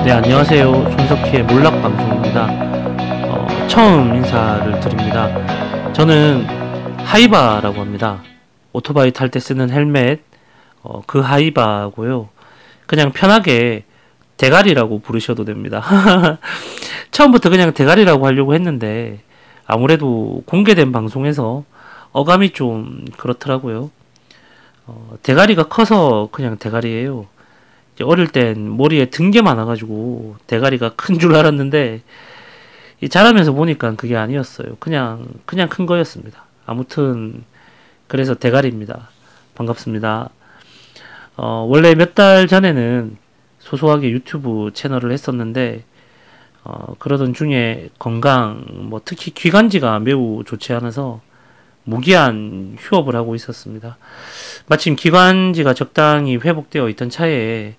네, 안녕하세요. 손석희의 몰락방송입니다. 처음 인사를 드립니다. 저는 하이바라고 합니다. 오토바이 탈 때 쓰는 헬멧, 그 하이바고요. 그냥 편하게 대가리라고 부르셔도 됩니다. 처음부터 그냥 대가리라고 하려고 했는데, 아무래도 공개된 방송에서 어감이 좀 그렇더라고요. 대가리가 커서 그냥 대가리예요. 이제 어릴 땐 머리에 든 게 많아가지고 대가리가 큰 줄 알았는데 자라면서 보니까 그게 아니었어요. 그냥 큰 거였습니다. 아무튼 그래서 대가리입니다. 반갑습니다. 원래 몇 달 전에는 소소하게 유튜브 채널을 했었는데 그러던 중에 건강, 특히 기관지가 매우 좋지 않아서 무기한 휴업을 하고 있었습니다. 마침 기관지가 적당히 회복되어 있던 차에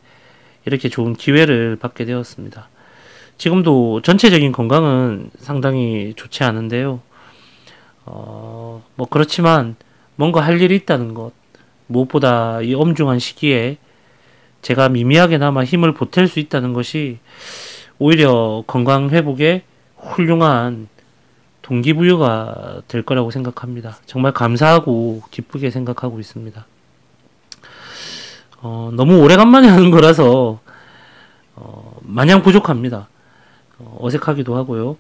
이렇게 좋은 기회를 받게 되었습니다. 지금도 전체적인 건강은 상당히 좋지 않은데요. 그렇지만 뭔가 할 일이 있다는 것, 무엇보다 이 엄중한 시기에 제가 미미하게나마 힘을 보탤 수 있다는 것이 오히려 건강 회복에 훌륭한 동기부여가 될 거라고 생각합니다. 정말 감사하고 기쁘게 생각하고 있습니다. 너무 오래간만에 하는 거라서 마냥 부족합니다. 어색하기도 하고요.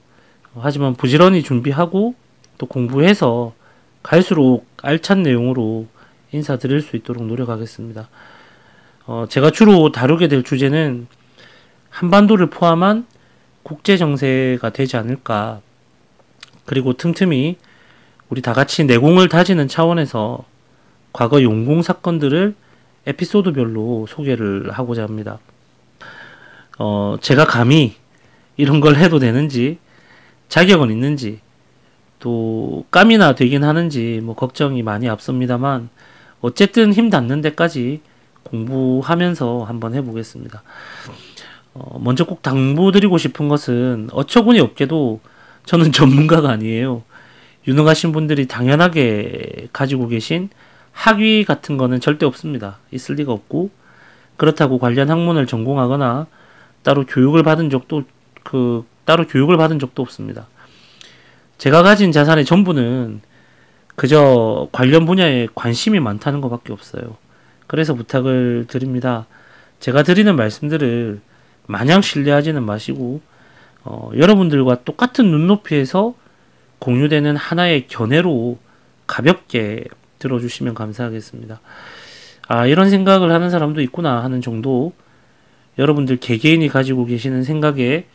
하지만 부지런히 준비하고 또 공부해서 갈수록 알찬 내용으로 인사드릴 수 있도록 노력하겠습니다. 제가 주로 다루게 될 주제는 한반도를 포함한 국제정세가 되지 않을까. 그리고 틈틈이 우리 다 같이 내공을 다지는 차원에서 과거 용공 사건들을 에피소드별로 소개를 하고자 합니다. 제가 감히 이런 걸 해도 되는지, 자격은 있는지, 또 깜이나 되긴 하는지 걱정이 많이 앞섭니다만 어쨌든 힘 닿는 데까지 공부하면서 한번 해보겠습니다. 먼저 꼭 당부드리고 싶은 것은 어처구니 없게도 저는 전문가가 아니에요. 유능하신 분들이 당연하게 가지고 계신 학위 같은 거는 절대 없습니다. 있을 리가 없고, 그렇다고 관련 학문을 전공하거나 따로 교육을 받은 적도 없습니다. 제가 가진 자산의 전부는 그저 관련 분야에 관심이 많다는 것밖에 없어요. 그래서 부탁을 드립니다. 제가 드리는 말씀들을 마냥 신뢰하지는 마시고 여러분들과 똑같은 눈높이에서 공유되는 하나의 견해로 가볍게 들어주시면 감사하겠습니다. 이런 생각을 하는 사람도 있구나 하는 정도, 여러분들 개개인이 가지고 계시는 생각에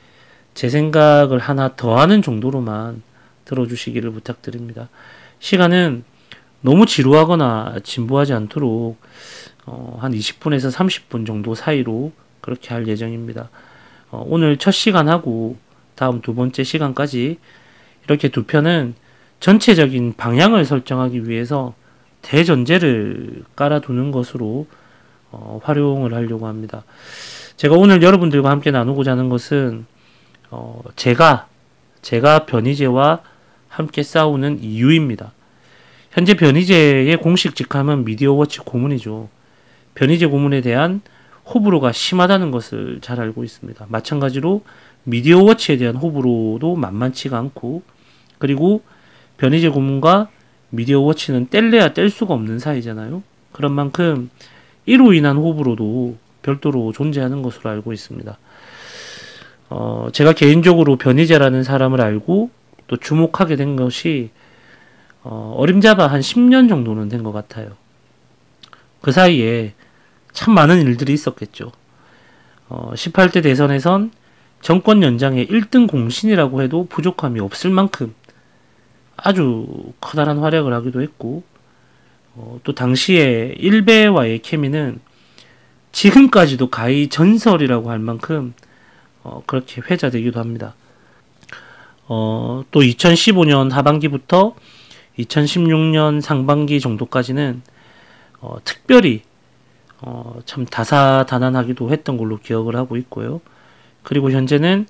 제 생각을 하나 더하는 정도로만 들어주시기를 부탁드립니다. 시간은 너무 지루하거나 진부하지 않도록 한 20분에서 30분 정도 사이로 그렇게 할 예정입니다. 오늘 첫 시간하고 다음 두 번째 시간까지 이렇게 두 편은 전체적인 방향을 설정하기 위해서 대전제를 깔아두는 것으로 활용을 하려고 합니다. 제가 오늘 여러분들과 함께 나누고자 하는 것은 제가 변희재와 함께 싸우는 이유입니다. 현재 변희재의 공식 직함은 미디어워치 고문이죠. 변희재 고문에 대한 호불호가 심하다는 것을 잘 알고 있습니다. 마찬가지로 미디어워치에 대한 호불호도 만만치가 않고, 그리고 변희재 고문과 미디어워치는 뗄래야 뗄 수가 없는 사이잖아요. 그런 만큼 이로 인한 호불호도 별도로 존재하는 것으로 알고 있습니다. 제가 개인적으로 변희재라는 사람을 알고 또 주목하게 된 것이 어림잡아 한 10년 정도는 된 것 같아요. 그 사이에 참 많은 일들이 있었겠죠. 18대 대선에선 정권 연장의 1등 공신이라고 해도 부족함이 없을 만큼 아주 커다란 활약을 하기도 했고, 또 당시에 일베와의 케미는 지금까지도 가히 전설이라고 할 만큼 그렇게 회자되기도 합니다. 또 2015년 하반기부터 2016년 상반기 정도까지는 특별히 참 다사다난하기도 했던 걸로 기억을 하고 있고요. 그리고 현재는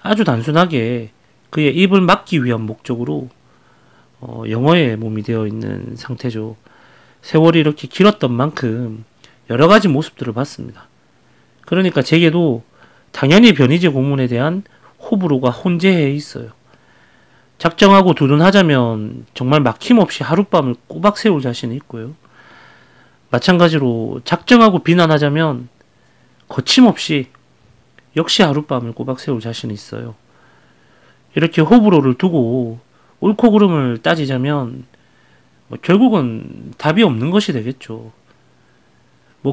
아주 단순하게 그의 입을 막기 위한 목적으로 영어에 몸이 되어 있는 상태죠. 세월이 이렇게 길었던 만큼 여러 가지 모습들을 봤습니다. 그러니까 제게도 당연히 변희재 고문에 대한 호불호가 혼재해 있어요. 작정하고 두둔하자면 정말 막힘없이 하룻밤을 꼬박 세울 자신이 있고요. 마찬가지로 작정하고 비난하자면 거침없이 역시 하룻밤을 꼬박 세울 자신이 있어요. 이렇게 호불호를 두고 옳고 그름을 따지자면 결국은 답이 없는 것이 되겠죠.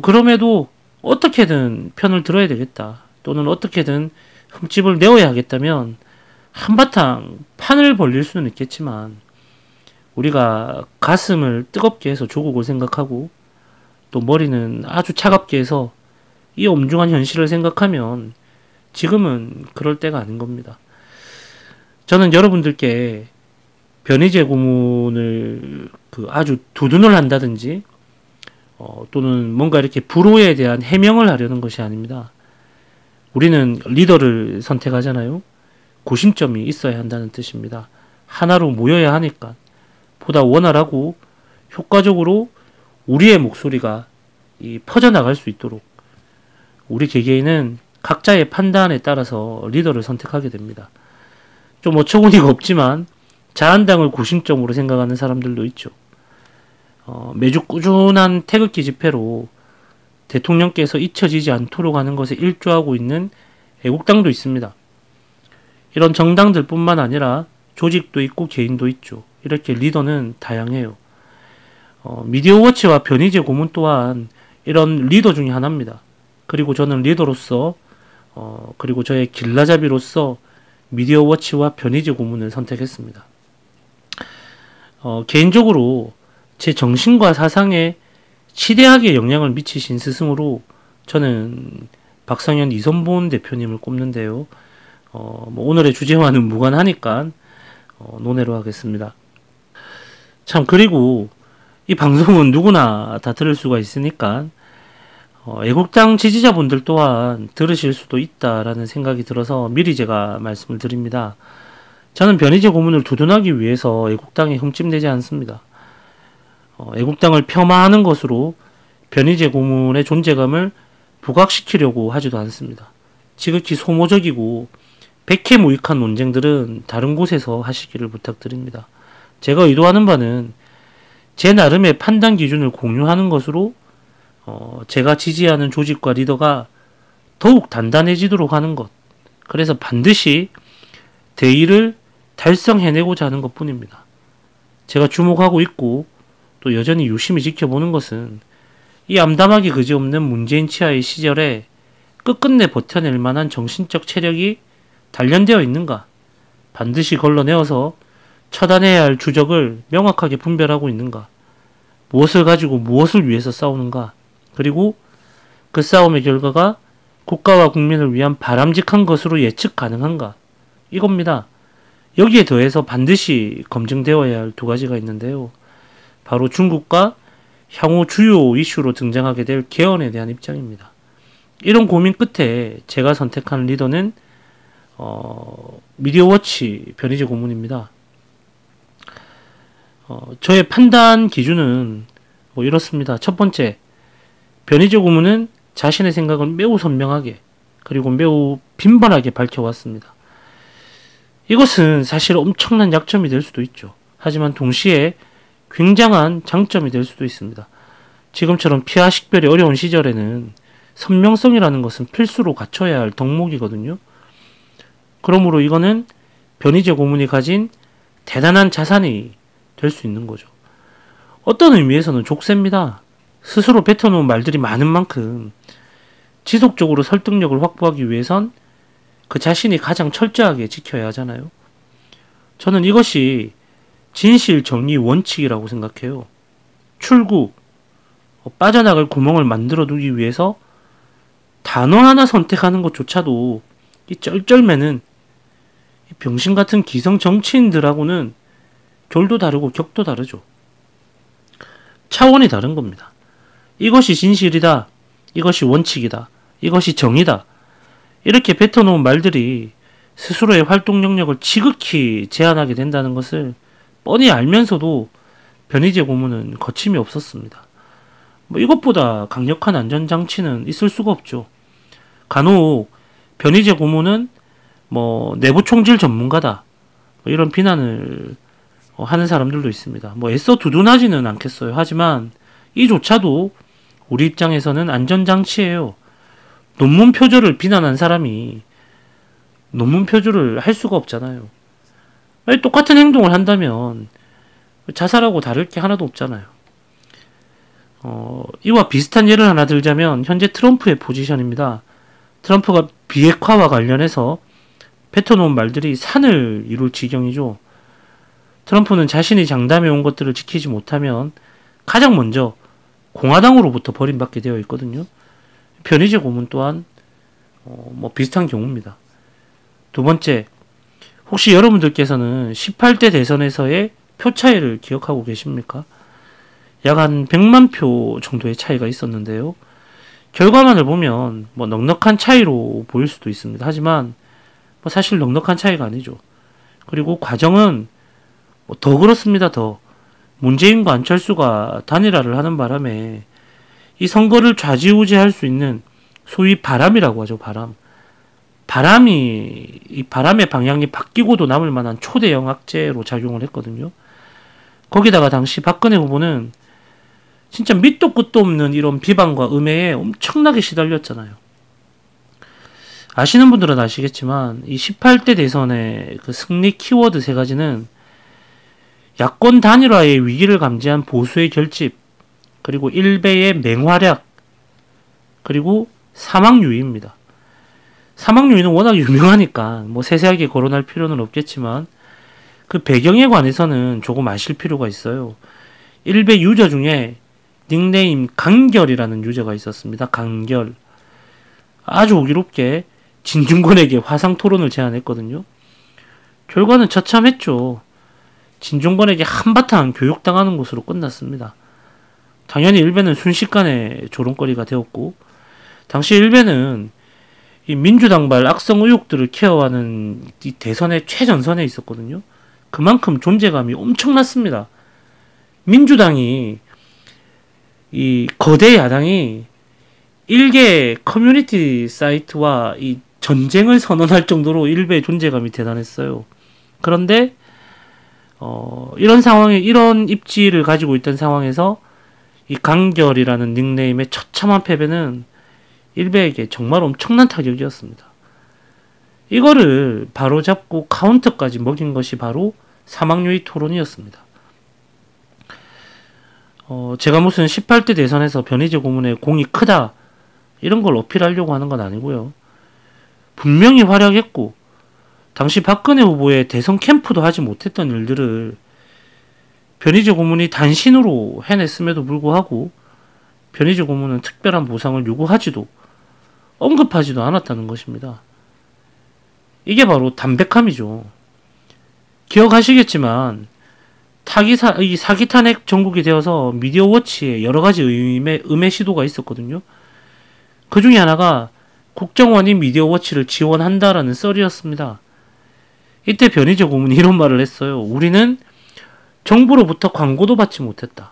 그럼에도 어떻게든 편을 들어야 되겠다, 또는 어떻게든 흠집을 내어야 하겠다면 한바탕 판을 벌릴 수는 있겠지만, 우리가 가슴을 뜨겁게 해서 조국을 생각하고 또 머리는 아주 차갑게 해서 이 엄중한 현실을 생각하면 지금은 그럴 때가 아닌 겁니다. 저는 여러분들께 변희재 고문을 아주 두둔을 한다든지 또는 뭔가 이렇게 불호에 대한 해명을 하려는 것이 아닙니다. 우리는 리더를 선택하잖아요. 고심점이 있어야 한다는 뜻입니다. 하나로 모여야 하니까 보다 원활하고 효과적으로 우리의 목소리가 퍼져나갈 수 있도록 우리 개개인은 각자의 판단에 따라서 리더를 선택하게 됩니다. 좀 어처구니가 없지만 자한당을 고심점으로 생각하는 사람들도 있죠. 매주 꾸준한 태극기 집회로 대통령께서 잊혀지지 않도록 하는 것에 일조하고 있는 애국당도 있습니다. 이런 정당들 뿐만 아니라 조직도 있고 개인도 있죠. 이렇게 리더는 다양해요. 미디어워치와 변희재 고문 또한 이런 리더 중에 하나입니다. 그리고 저는 리더로서 그리고 저의 길라잡이로서 미디어워치와 변희재 고문을 선택했습니다. 개인적으로 제 정신과 사상에 시대하게 영향을 미치신 스승으로 저는 박상현 이선본 대표님을 꼽는데요. 오늘의 주제와는 무관하니까 논외로 하겠습니다. 참, 그리고 이 방송은 누구나 다 들을 수가 있으니까 애국당 지지자분들 또한 들으실 수도 있다라는 생각이 들어서 미리 제가 말씀을 드립니다. 저는 변희재 고문을 두둔하기 위해서 애국당에 흠집내지 않습니다. 애국당을 폄하하는 것으로 변희재 고문의 존재감을 부각시키려고 하지도 않습니다. 지극히 소모적이고 백해무익한 논쟁들은 다른 곳에서 하시기를 부탁드립니다. 제가 의도하는 바는 제 나름의 판단 기준을 공유하는 것으로 제가 지지하는 조직과 리더가 더욱 단단해지도록 하는 것, 그래서 반드시 대의를 달성해내고자 하는 것 뿐입니다. 제가 주목하고 있고 또 여전히 유심히 지켜보는 것은 이 암담하기 그지없는 문재인 치하의 시절에 끝끝내 버텨낼 만한 정신적 체력이 단련되어 있는가, 반드시 걸러내어서 처단해야 할 주적을 명확하게 분별하고 있는가, 무엇을 가지고 무엇을 위해서 싸우는가, 그리고 그 싸움의 결과가 국가와 국민을 위한 바람직한 것으로 예측 가능한가, 이겁니다. 여기에 더해서 반드시 검증되어야 할 두 가지가 있는데요. 바로 중국과 향후 주요 이슈로 등장하게 될 개헌에 대한 입장입니다. 이런 고민 끝에 제가 선택한 리더는 미디어워치 변희재 고문입니다. 저의 판단 기준은 이렇습니다. 첫 번째, 변희재 고문은 자신의 생각을 매우 선명하게 그리고 매우 빈번하게 밝혀왔습니다. 이것은 사실 엄청난 약점이 될 수도 있죠. 하지만 동시에 굉장한 장점이 될 수도 있습니다. 지금처럼 피하 식별이 어려운 시절에는 선명성이라는 것은 필수로 갖춰야 할 덕목이거든요. 그러므로 이거는 변희재 고문이 가진 대단한 자산이 될 수 있는 거죠. 어떤 의미에서는 족쇄입니다. 스스로 뱉어놓은 말들이 많은 만큼 지속적으로 설득력을 확보하기 위해선 그 자신이 가장 철저하게 지켜야 하잖아요. 저는 이것이 진실 정의 원칙이라고 생각해요. 출구, 빠져나갈 구멍을 만들어 두기 위해서 단어 하나 선택하는 것조차도 이 쩔쩔매는 이 병신 같은 기성 정치인들하고는 결도 다르고 격도 다르죠. 차원이 다른 겁니다. 이것이 진실이다, 이것이 원칙이다, 이것이 정의다, 이렇게 뱉어놓은 말들이 스스로의 활동 영역을 지극히 제한하게 된다는 것을 뻔히 알면서도 변희재 고문은 거침이 없었습니다. 이것보다 강력한 안전장치는 있을 수가 없죠. 간혹 변희재 고문은 뭐 내부 총질 전문가다, 뭐 이런 비난을 하는 사람들도 있습니다. 뭐 애써 두둔하지는 않겠어요. 하지만 이조차도 우리 입장에서는 안전장치예요. 논문 표절을 비난한 사람이 논문 표절을 할 수가 없잖아요. 똑같은 행동을 한다면 자살하고 다를 게 하나도 없잖아요. 이와 비슷한 예를 하나 들자면 현재 트럼프의 포지션입니다. 트럼프가 비핵화와 관련해서 뱉어놓은 말들이 산을 이룰 지경이죠. 트럼프는 자신이 장담해온 것들을 지키지 못하면 가장 먼저 공화당으로부터 버림받게 되어 있거든요. 변희재 고문 또한 뭐 비슷한 경우입니다. 두 번째, 혹시 여러분들께서는 18대 대선에서의 표 차이를 기억하고 계십니까? 약 한 100만 표 정도의 차이가 있었는데요. 결과만을 보면 뭐 넉넉한 차이로 보일 수도 있습니다. 하지만 뭐 사실 넉넉한 차이가 아니죠. 그리고 과정은 더 그렇습니다. 더 문재인과 안철수가 단일화를 하는 바람에 이 선거를 좌지우지할 수 있는 소위 바람이라고 하죠. 이 바람의 방향이 바뀌고도 남을 만한 초대형 악재로 작용을 했거든요. 거기다가 당시 박근혜 후보는 진짜 밑도 끝도 없는 이런 비방과 음해에 엄청나게 시달렸잖아요. 아시는 분들은 아시겠지만 이 18대 대선의 그 승리 키워드 세 가지는 야권 단일화의 위기를 감지한 보수의 결집, 그리고 일베의 맹활약, 그리고 사망유의입니다. 사망유의는 워낙 유명하니까 뭐 세세하게 거론할 필요는 없겠지만 그 배경에 관해서는 조금 아실 필요가 있어요. 일베 유저 중에 닉네임 강결이라는 유저가 있었습니다. 강결. 아주 오기롭게 진중권에게 화상 토론을 제안했거든요. 결과는 처참했죠. 진중권에게 한바탕 교육당하는 것으로 끝났습니다. 당연히 일베는 순식간에 조롱거리가 되었고, 당시 일베는 이 민주당발 악성 의혹들을 케어하는 이 대선의 최전선에 있었거든요. 그만큼 존재감이 엄청났습니다. 민주당이, 이 거대 야당이 일개 커뮤니티 사이트와 이 전쟁을 선언할 정도로 일베의 존재감이 대단했어요. 그런데 이런 입지를 가지고 있던 상황에서 이 강결이라는 닉네임의 처참한 패배는 일베에게 정말 엄청난 타격이었습니다. 이거를 바로잡고 카운터까지 먹인 것이 바로 사망유의 토론이었습니다. 제가 무슨 18대 대선에서 변희재 고문의 공이 크다 이런 걸 어필하려고 하는 건 아니고요. 분명히 활약했고 당시 박근혜 후보의 대선 캠프도 하지 못했던 일들을 변희재 고문이 단신으로 해냈음에도 불구하고 변희재 고문은 특별한 보상을 요구하지도 언급하지도 않았다는 것입니다. 이게 바로 담백함이죠. 기억하시겠지만 이 사기 탄핵 전국이 되어서 미디어워치에 여러 가지 음해 시도가 있었거든요. 그 중에 하나가 국정원이 미디어워치를 지원한다라는 썰이었습니다. 이때 변희재 고문이 이런 말을 했어요. 우리는 정부로부터 광고도 받지 못했다.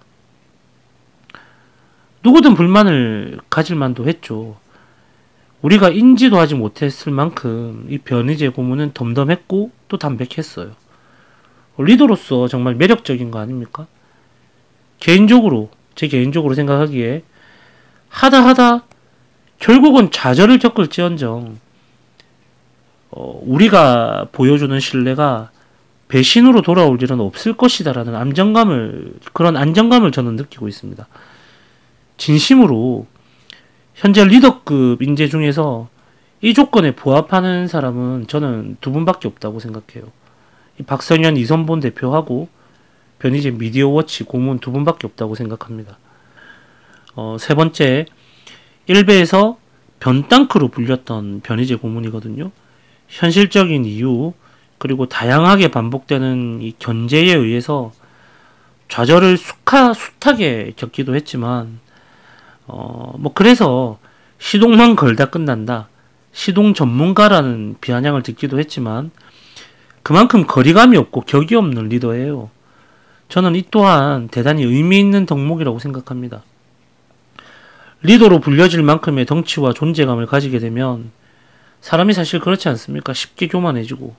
누구든 불만을 가질 만도 했죠. 우리가 인지도 하지 못했을 만큼 이 변희재 고문은 덤덤했고 또 담백했어요. 리더로서 정말 매력적인 거 아닙니까? 제 개인적으로 생각하기에 하다 결국은 좌절을 겪을지언정 우리가 보여주는 신뢰가 배신으로 돌아올 일은 없을 것이다라는 그런 안정감을 저는 느끼고 있습니다. 진심으로 현재 리더급 인재 중에서 이 조건에 부합하는 사람은 저는 두 분밖에 없다고 생각해요. 박성현, 이선본 대표하고 변희재 미디어워치 고문 두 분밖에 없다고 생각합니다. 세 번째, 일베에서 변땅크로 불렸던 변희재 고문이거든요. 현실적인 이유 그리고 다양하게 반복되는 이 견제에 의해서 좌절을 숱하게 겪기도 했지만 그래서 시동만 걸다 끝난다. 시동 전문가라는 비아냥을 듣기도 했지만 그만큼 거리감이 없고 격이 없는 리더예요. 저는 이 또한 대단히 의미 있는 덕목이라고 생각합니다. 리더로 불려질 만큼의 덩치와 존재감을 가지게 되면 사람이 사실 그렇지 않습니까? 쉽게 교만해지고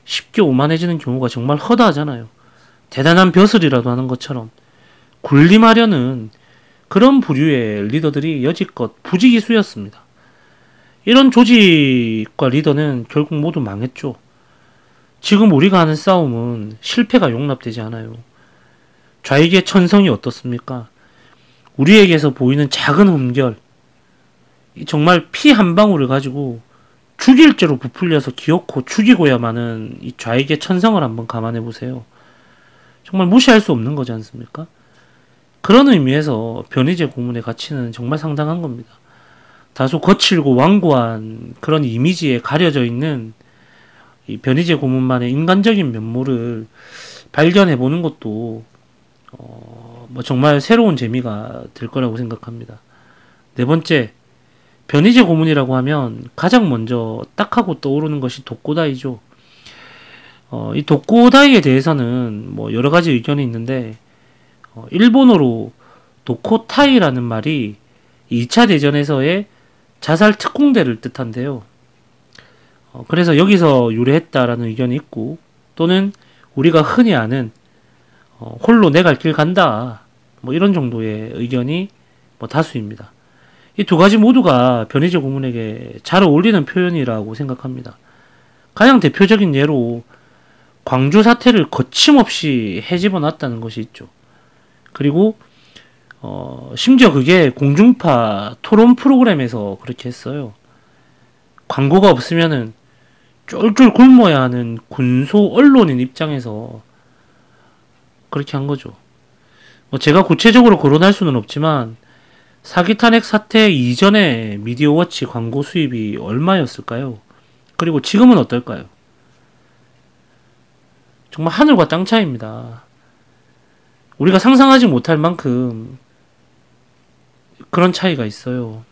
쉽게 오만해지는 경우가 정말 허다하잖아요. 대단한 벼슬이라도 하는 것처럼 군림하려는 그런 부류의 리더들이 여지껏 부지기수였습니다. 이런 조직과 리더는 결국 모두 망했죠. 지금 우리가 하는 싸움은 실패가 용납되지 않아요. 좌익의 천성이 어떻습니까? 우리에게서 보이는 작은 흠결, 정말 피 한 방울을 가지고 죽일 죄로 부풀려서 기어코 죽이고야마는 이 좌익의 천성을 한번 감안해 보세요. 정말 무시할 수 없는 거지 않습니까? 그런 의미에서 변희재 고문의 가치는 정말 상당한 겁니다. 다소 거칠고 완고한 그런 이미지에 가려져 있는 이 변희재 고문만의 인간적인 면모를 발견해 보는 것도 뭐 정말 새로운 재미가 될 거라고 생각합니다. 네 번째, 변희재 고문이라고 하면 가장 먼저 딱 하고 떠오르는 것이 독고다이죠. 이 독고다이에 대해서는 뭐 여러 가지 의견이 있는데 일본어로 도코타이라는 말이 2차 대전에서의 자살 특공대를 뜻한대요. 그래서 여기서 유래했다라는 의견이 있고, 또는 우리가 흔히 아는 홀로 내 갈 길 간다, 뭐 이런 정도의 의견이 뭐 다수입니다. 이 두 가지 모두가 변희재 고문에게 잘 어울리는 표현이라고 생각합니다. 가장 대표적인 예로 광주 사태를 거침없이 헤집어 놨다는 것이 있죠. 그리고 심지어 그게 공중파 토론 프로그램에서 그렇게 했어요. 광고가 없으면은 쫄쫄 굶어야 하는 군소 언론인 입장에서 그렇게 한 거죠. 제가 구체적으로 거론할 수는 없지만 사기 탄핵 사태 이전에 미디어워치 광고 수입이 얼마였을까요? 그리고 지금은 어떨까요? 정말 하늘과 땅 차이입니다. 우리가 상상하지 못할 만큼 그런 차이가 있어요.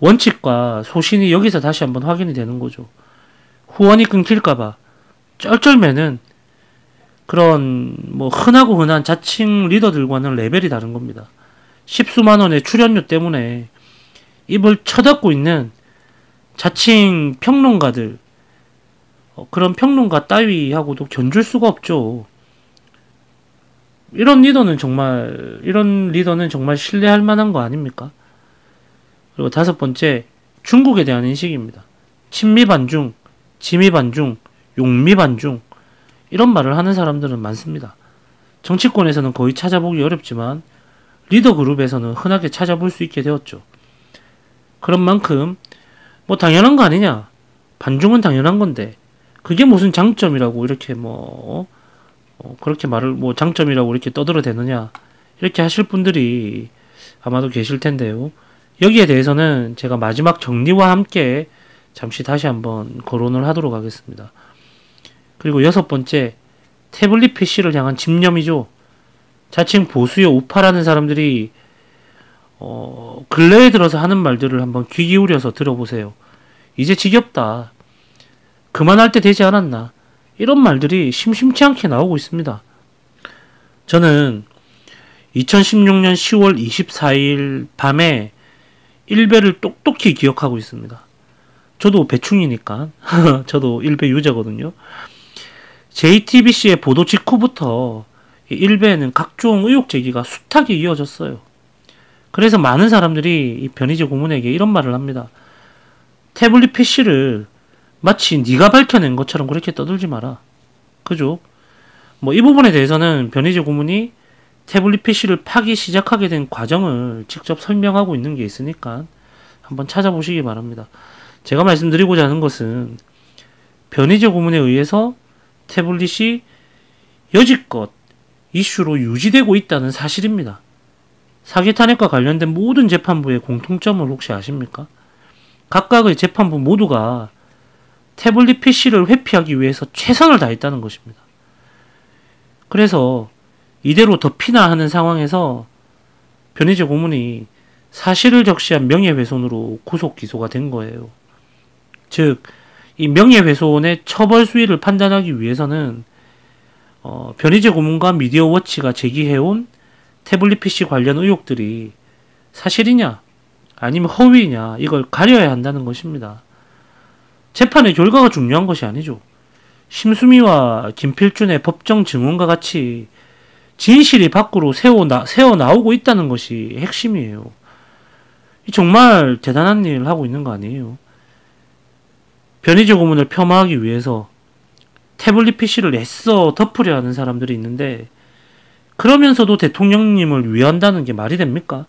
원칙과 소신이 여기서 다시 한번 확인이 되는 거죠. 후원이 끊길까봐 쩔쩔매는 그런 뭐 흔하고 흔한 자칭 리더들과는 레벨이 다른 겁니다. 십수만 원의 출연료 때문에 입을 쳐닫고 있는 자칭 평론가들, 그런 평론가 따위하고도 견줄 수가 없죠. 이런 리더는 정말 신뢰할 만한 거 아닙니까? 그리고 다섯 번째, 중국에 대한 인식입니다. 친미 반중, 지미 반중, 용미 반중, 이런 말을 하는 사람들은 많습니다. 정치권에서는 거의 찾아보기 어렵지만 리더 그룹에서는 흔하게 찾아볼 수 있게 되었죠. 그런 만큼 뭐 당연한 거 아니냐, 반중은 당연한 건데 그게 무슨 장점이라고 이렇게 그렇게 말을 장점이라고 이렇게 떠들어대느냐, 이렇게 하실 분들이 아마도 계실 텐데요. 여기에 대해서는 제가 마지막 정리와 함께 잠시 다시 한번 거론을 하도록 하겠습니다. 그리고 여섯 번째, 태블릿 PC를 향한 집념이죠. 자칭 보수의 우파라는 사람들이 근래에 들어서 하는 말들을 한번 귀 기울여서 들어보세요. 이제 지겹다, 그만할 때 되지 않았나, 이런 말들이 심심치 않게 나오고 있습니다. 저는 2016년 10월 24일 밤에 일베를 똑똑히 기억하고 있습니다. 저도 배충이니까 저도 일베 유저거든요. JTBC의 보도 직후부터 일베에는 각종 의혹 제기가 숱하게 이어졌어요. 그래서 많은 사람들이 이 변희재 고문에게 이런 말을 합니다. 태블릿 PC를 마치 네가 밝혀낸 것처럼 그렇게 떠들지 마라. 그죠? 이 부분에 대해서는 변희재 고문이 태블릿 PC를 파기 시작하게 된 과정을 직접 설명하고 있는 게 있으니까 한번 찾아보시기 바랍니다. 제가 말씀드리고자 하는 것은 변희재 고문에 의해서 태블릿이 여지껏 이슈로 유지되고 있다는 사실입니다. 사기 탄핵과 관련된 모든 재판부의 공통점을 혹시 아십니까? 각각의 재판부 모두가 태블릿 PC를 회피하기 위해서 최선을 다했다는 것입니다. 그래서 이대로 덮이나 하는 상황에서 변희재 고문이 사실을 적시한 명예훼손으로 구속 기소가 된 거예요. 즉, 이 명예훼손의 처벌 수위를 판단하기 위해서는 변희재 고문과 미디어워치가 제기해온 태블릿 PC 관련 의혹들이 사실이냐 아니면 허위냐, 이걸 가려야 한다는 것입니다. 재판의 결과가 중요한 것이 아니죠. 심수미와 김필준의 법정 증언과 같이 진실이 밖으로 새어 나오고 있다는 것이 핵심이에요. 정말 대단한 일을 하고 있는 거 아니에요. 변희재 고문을 폄하하기 위해서 태블릿 PC를 애써 덮으려 하는 사람들이 있는데, 그러면서도 대통령님을 위한다는 게 말이 됩니까?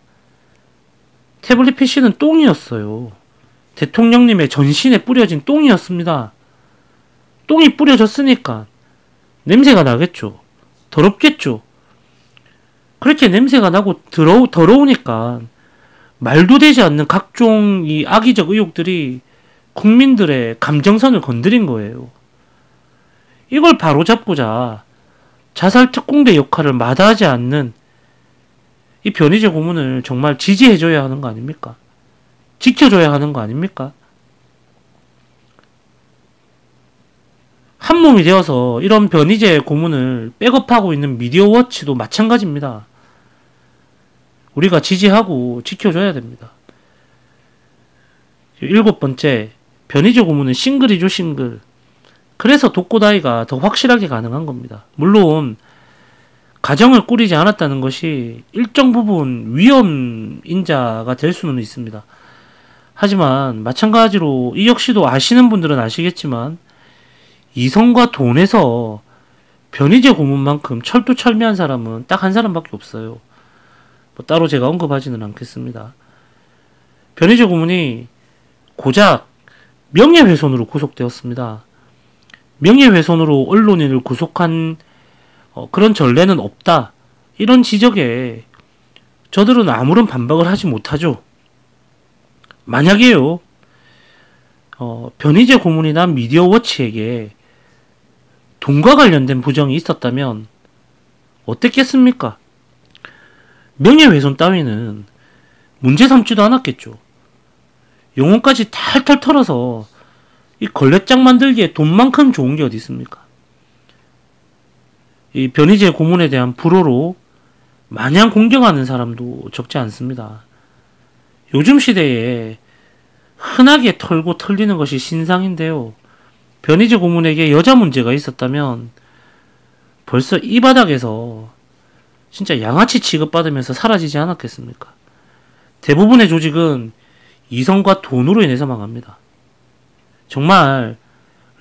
태블릿 PC는 똥이었어요. 대통령님의 전신에 뿌려진 똥이었습니다. 똥이 뿌려졌으니까 냄새가 나겠죠. 더럽겠죠. 그렇게 냄새가 나고 더러우니까 말도 되지 않는 각종 이 악의적 의혹들이 국민들의 감정선을 건드린 거예요. 이걸 바로잡고자 자살특공대 역할을 마다하지 않는 이 변희재 고문을 정말 지지해줘야 하는 거 아닙니까? 지켜줘야 하는 거 아닙니까? 한몸이 되어서 이런 변희재 고문을 백업하고 있는 미디어워치도 마찬가지입니다. 우리가 지지하고 지켜줘야 됩니다. 7번째, 변희재 고문은 싱글이죠, 싱글. 그래서 독고다이가 더 확실하게 가능한 겁니다. 물론 가정을 꾸리지 않았다는 것이 일정 부분 위험 인자가 될 수는 있습니다. 하지만 마찬가지로 이 역시도 아시는 분들은 아시겠지만 이성과 돈에서 변희재 고문만큼 철두철미한 사람은 딱 한 사람밖에 없어요. 따로 제가 언급하지는 않겠습니다. 변희재 고문이 고작 명예훼손으로 구속되었습니다. 명예훼손으로 언론인을 구속한 그런 전례는 없다. 이런 지적에 저들은 아무런 반박을 하지 못하죠. 만약에요, 변희재 고문이나 미디어워치에게 돈과 관련된 부정이 있었다면 어땠겠습니까? 명예훼손 따위는 문제 삼지도 않았겠죠. 영혼까지 탈탈 털어서 이 걸레장 만들기에 돈만큼 좋은 게 어디 있습니까? 이 변희재 고문에 대한 불호로 마냥 공경하는 사람도 적지 않습니다. 요즘 시대에 흔하게 털고 털리는 것이 신상인데요. 변희재 고문에게 여자 문제가 있었다면 벌써 이 바닥에서 진짜 양아치 취급받으면서 사라지지 않았겠습니까? 대부분의 조직은 이성과 돈으로 인해서 망합니다. 정말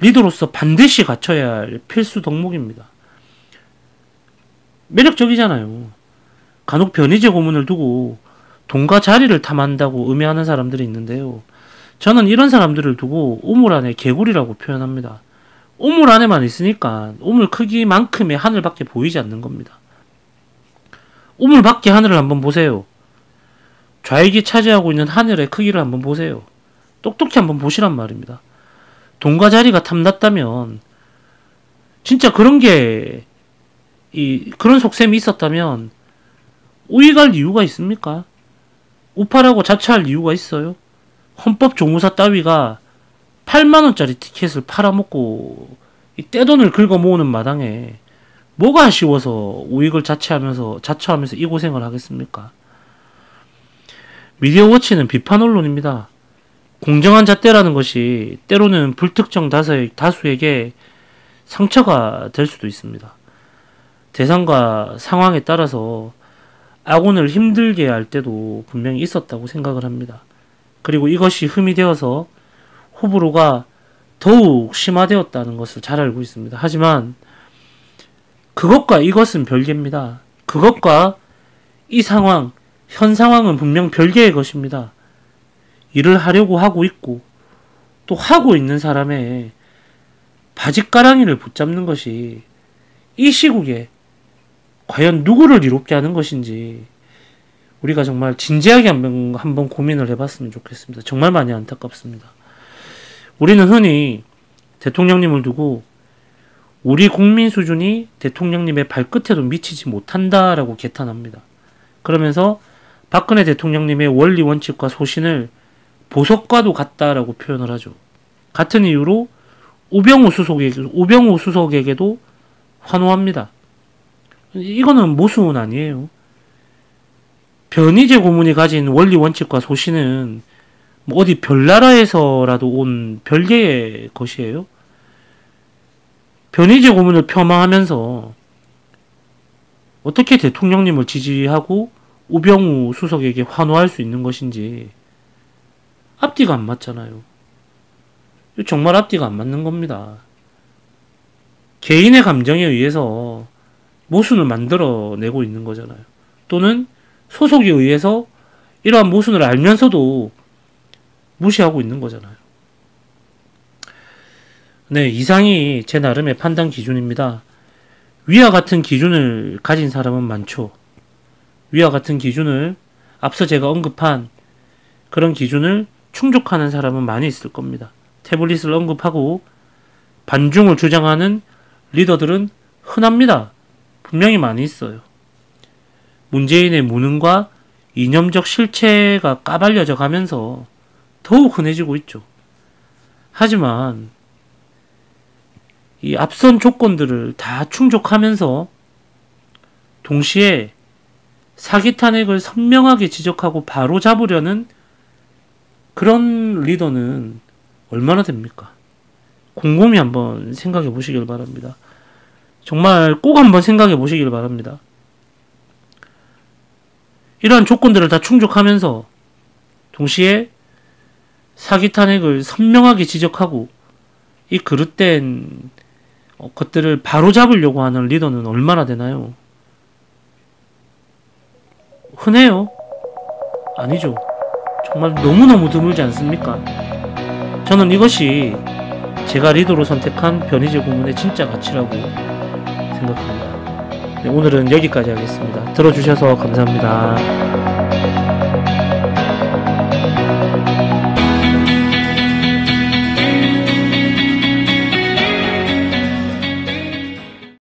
리더로서 반드시 갖춰야 할 필수 덕목입니다. 매력적이잖아요. 간혹 변희재 고문을 두고 돈과 자리를 탐한다고 음해하는 사람들이 있는데요. 저는 이런 사람들을 두고 우물 안에 개구리라고 표현합니다. 우물 안에만 있으니까 우물 크기만큼의 하늘밖에 보이지 않는 겁니다. 우물 밖의 하늘을 한번 보세요. 좌익이 차지하고 있는 하늘의 크기를 한번 보세요. 똑똑히 한번 보시란 말입니다. 돈과 자리가 탐났다면, 진짜 그런 속셈이 있었다면 우익할 이유가 있습니까? 우파라고 자처할 이유가 있어요? 헌법조무사 따위가 8만원짜리 티켓을 팔아먹고 이 떼돈을 긁어 모으는 마당에 뭐가 아쉬워서 우익을 자처하면서 이 고생을 하겠습니까? 미디어워치는 비판 언론입니다. 공정한 잣대라는 것이 때로는 불특정 다수에게 상처가 될 수도 있습니다. 대상과 상황에 따라서 악운을 힘들게 할 때도 분명히 있었다고 생각을 합니다. 그리고 이것이 흠이 되어서 호불호가 더욱 심화되었다는 것을 잘 알고 있습니다. 하지만 그것과 이것은 별개입니다. 그것과 이 상황, 현 상황은 분명 별개의 것입니다. 일을 하려고 하고 있고 또 하고 있는 사람의 바짓가랑이를 붙잡는 것이 이 시국에 과연 누구를 이롭게 하는 것인지 우리가 정말 진지하게 한번 고민을 해봤으면 좋겠습니다. 정말 많이 안타깝습니다. 우리는 흔히 대통령님을 두고 우리 국민 수준이 대통령님의 발끝에도 미치지 못한다라고 개탄합니다. 그러면서 박근혜 대통령님의 원리 원칙과 소신을 보석과도 같다라고 표현을 하죠. 같은 이유로 우병우 수석에게도 환호합니다. 이거는 모순 아니에요. 변희재 고문이 가진 원리 원칙과 소신은 뭐 어디 별나라에서라도 온 별개의 것이에요? 변희재 고문을 폄하하면서 어떻게 대통령님을 지지하고 우병우 수석에게 환호할 수 있는 것인지 앞뒤가 안 맞잖아요. 정말 앞뒤가 안 맞는 겁니다. 개인의 감정에 의해서 모순을 만들어내고 있는 거잖아요. 또는 소속에 의해서 이러한 모순을 알면서도 무시하고 있는 거잖아요. 네, 이상이 제 나름의 판단 기준입니다. 위와 같은 기준을 가진 사람은 많죠. 위와 같은 기준을 앞서 제가 언급한 그런 기준을 충족하는 사람은 많이 있을 겁니다. 태블릿을 언급하고 반중을 주장하는 리더들은 흔합니다. 분명히 많이 있어요. 문재인의 무능과 이념적 실체가 까발려져 가면서 더욱 흔해지고 있죠. 하지만 이 앞선 조건들을 다 충족하면서 동시에 사기 탄핵을 선명하게 지적하고 바로 잡으려는 그런 리더는 얼마나 됩니까? 곰곰이 한번 생각해 보시길 바랍니다. 정말 꼭 한번 생각해 보시길 바랍니다. 이러한 조건들을 다 충족하면서 동시에 사기 탄핵을 선명하게 지적하고 이 그릇된 것들을 바로잡으려고 하는 리더는 얼마나 되나요? 흔해요? 아니죠. 정말 너무너무 드물지 않습니까? 저는 이것이 제가 리더로 선택한 변희재 고문의 진짜 가치라고 생각합니다. 네, 오늘은 여기까지 하겠습니다. 들어주셔서 감사합니다.